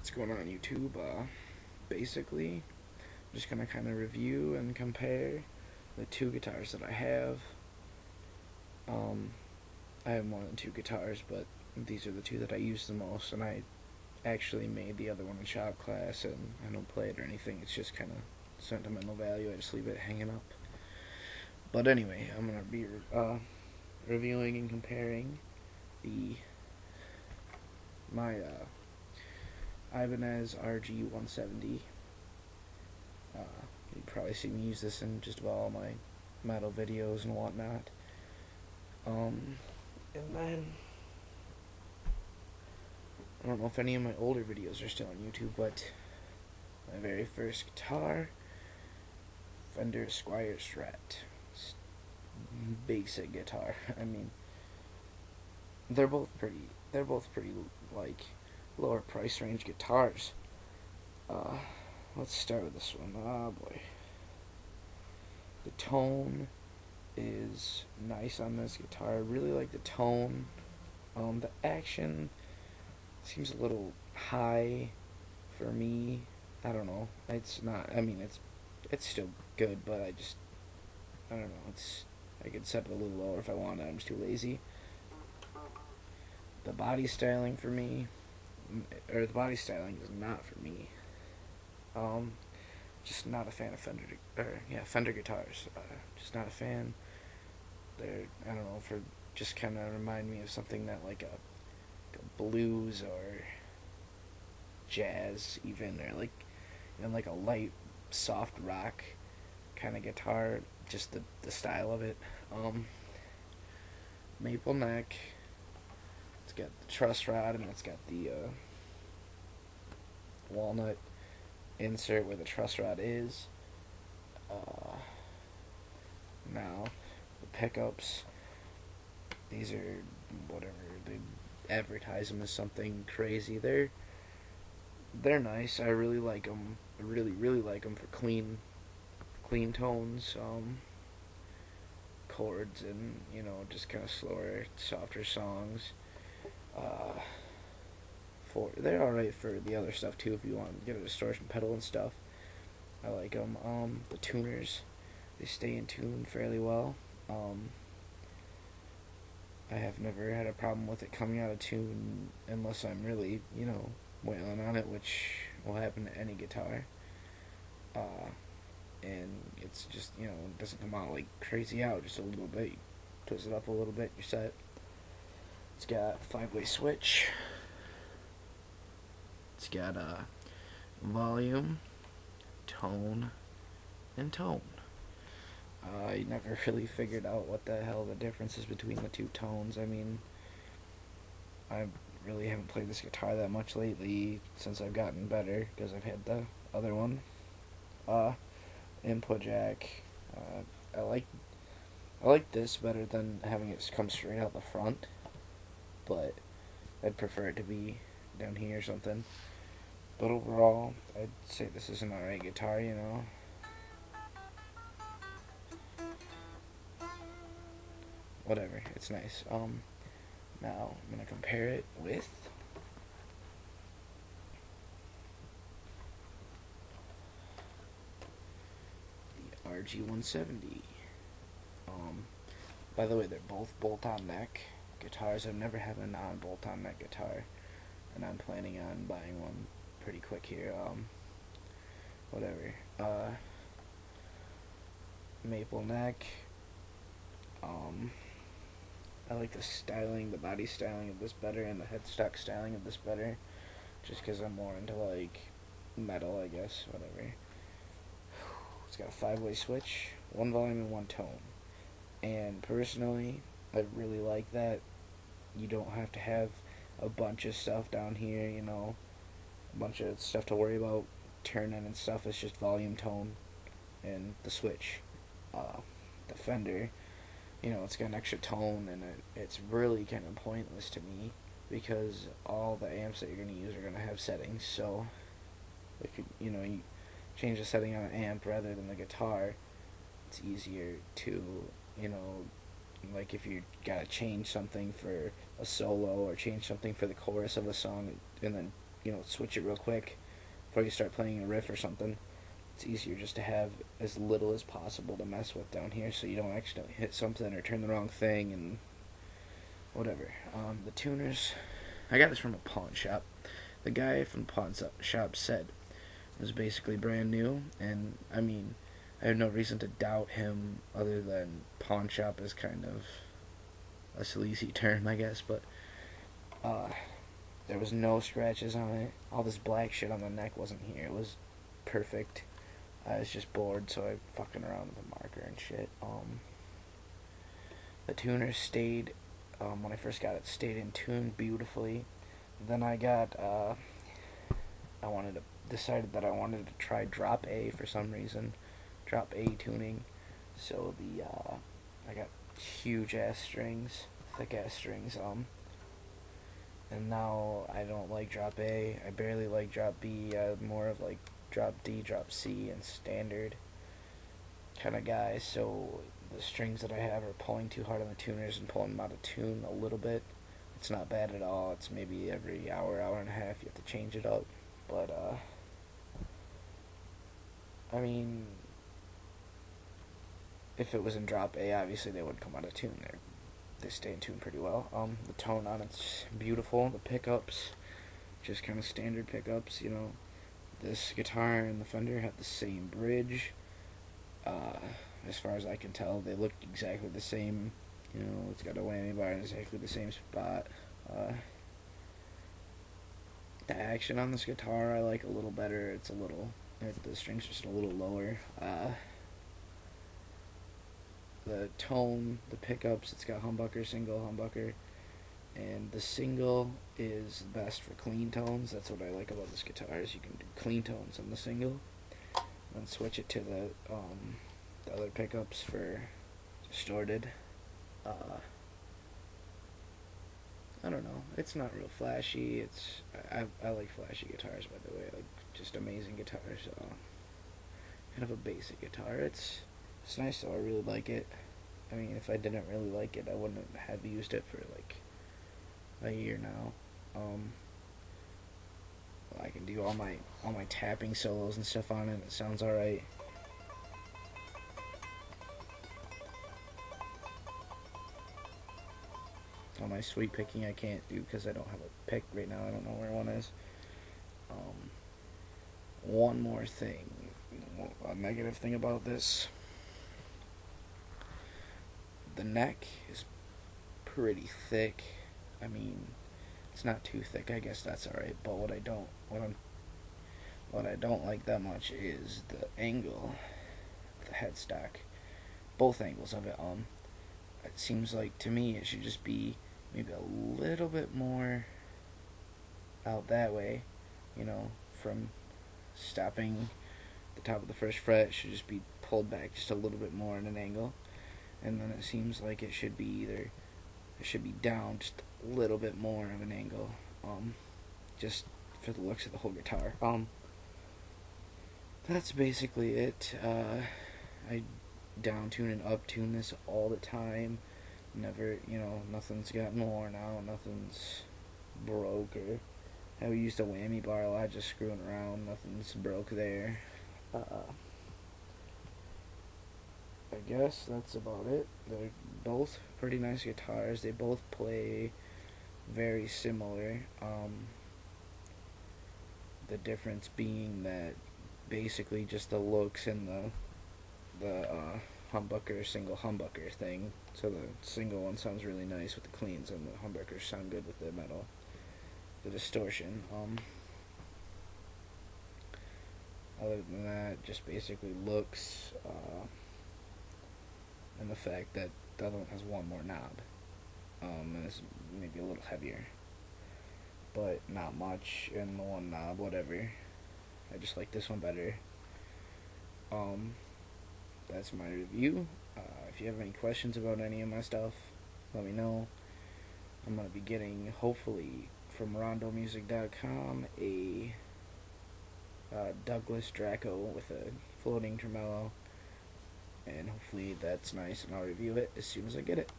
What's going on YouTube? Basically, I'm just gonna kind of review and compare the two guitars that I have. I have more than two guitars, but these are the two that I use the most, and I actually made the other one in shop class, and I don't play it or anything. It's just kind of sentimental value. I just leave it hanging up. But anyway, I'm gonna be reviewing and comparing my ibanez rg170. You've probably seen me use this in just about all my metal videos and whatnot. And then I don't know if any of my older videos are still on YouTube, but my very first guitar, Fender Squire Strat. Basic guitar. I mean, they're both pretty like lower price range guitars. Let's start with this one. Oh boy. The tone is nice on this guitar. I really like the tone. The action seems a little high for me. I don't know. It's not. I mean, it's still good, but I don't know. I could set it a little lower if I wanted. I'm just too lazy. The body styling for me, or the body styling is not for me. Just not a fan of Fender guitars. Just not a fan. I don't know, just kind of remind me of something that like a blues or jazz even, or like a light soft rock kind of guitar. Just the style of it. Maple neck. It's got the truss rod, and it's got the walnut insert where the truss rod is. Now the pickups, these are whatever, they advertise them as something crazy. They're nice. I really like them. I really like them for clean tones, chords, and just kind of slower, softer songs. They're alright for the other stuff too, if you want to get a distortion pedal and stuff. I like them. The tuners, they stay in tune fairly well. I have never had a problem with it coming out of tune unless I'm really, wailing on it, which will happen to any guitar. And it's just, it doesn't come out like crazy out, just a little bit. You twist it up a little bit, you're set. It's got a 5-way switch. It's got volume, tone, and tone. I never really figured out what the hell the difference is between the two tones. I mean, I really haven't played this guitar that much lately since I've gotten better, because I've had the other one. Input jack. I like this better than having it come straight out the front, but I'd prefer it to be down here or something. But overall, I'd say this is an alright guitar, Whatever, it's nice. Now I'm gonna compare it with the rg170. By the way, they're both bolt-on neck guitars. I've never had a non-bolt-on neck guitar, and I'm planning on buying one pretty quick here. Whatever. Maple neck. I like the styling, the body styling of this better, and the headstock styling of this better, just because I'm more into like metal, I guess. Whatever. It's got a 5-way switch, 1 volume and 1 tone. And personally, I really like that. You don't have to have a bunch of stuff down here, a bunch of stuff to worry about turning and stuff. It's just volume, tone, and the switch. The Fender, it's got an extra tone, and it's really kind of pointless to me, because all the amps that you're going to use are going to have settings. So if you change the setting on an amp rather than the guitar, it's easier to, like if you gotta change something for a solo or change something for the chorus of a song, and then switch it real quick before you start playing a riff or something. It's easier just to have as little as possible to mess with down here, so you don't accidentally hit something or turn the wrong thing and whatever. The tuners, I got this from a pawn shop. The guy from the pawn shop said it was basically brand new, and I mean, I have no reason to doubt him other than pawn shop is kind of a sleazy term, I guess, but there was no scratches on it. All this black shit on the neck wasn't here. It was perfect. I was just bored, so I fucking around with a marker and shit. The tuner stayed, when I first got it, stayed in tune beautifully. Then I got, decided that I wanted to try drop A for some reason. Drop A tuning. So I got huge ass strings, thick ass strings, and now I don't like drop A. I barely like drop B. I'm more of like drop D, drop C, and standard kind of guy. So the strings that I have are pulling too hard on the tuners and pulling them out of tune a little bit. It's not bad at all. It's maybe every hour, hour and a half you have to change it up. But I mean, if it was in drop A, obviously they would come out of tune. They stay in tune pretty well. The tone on it's beautiful. The pickups, just kind of standard pickups. This guitar and the Fender have the same bridge. As far as I can tell, they look exactly the same. It's got a whammy bar in exactly the same spot. The action on this guitar I like a little better. The strings are just a little lower. The tone, the pickups, it's got humbucker, single, humbucker, and the single is best for clean tones. That's what I like about this guitar, is you can do clean tones on the single, and switch it to the other pickups for distorted. I don't know, it's not real flashy. I like flashy guitars, by the way. I like just amazing guitars. Kind of a basic guitar. It's nice though. I really like it. I mean, if I didn't really like it, I wouldn't have used it for like a year now. I can do all my tapping solos and stuff on it. It sounds alright. All my sweep picking I can't do because I don't have a pick right now. I don't know where one is. One more thing, a negative thing about this. The neck is pretty thick. I mean, it's not too thick. I guess that's alright. But what I don't like that much is the angle of the headstock. Both angles of it. It seems like to me it should just be maybe a little bit more out that way. From stopping the top of the first fret, it should just be pulled back just a little bit more in an angle. And then it seems like it should be down just a little bit more of an angle, just for the looks of the whole guitar. That's basically it. I down tune and up tune this all the time. Never, nothing's gotten worn out, nothing's broke, or I used a whammy bar a lot, just screwing around. Nothing's broke there. I guess that's about it. They're both pretty nice guitars. They both play very similar. The difference being that basically just the looks and the humbucker, single humbucker thing. So the single one sounds really nice with the cleans, and the humbuckers sound good with the metal, the distortion. Other than that, just basically looks, and the fact that the other one has one more knob, and it's maybe a little heavier, but not much, and the one knob, whatever. I just like this one better. That's my review. If you have any questions about any of my stuff, let me know. I'm going to be getting, hopefully, from rondomusic.com, a Douglas Draco with a floating tremolo, and hopefully that's nice, and I'll review it as soon as I get it.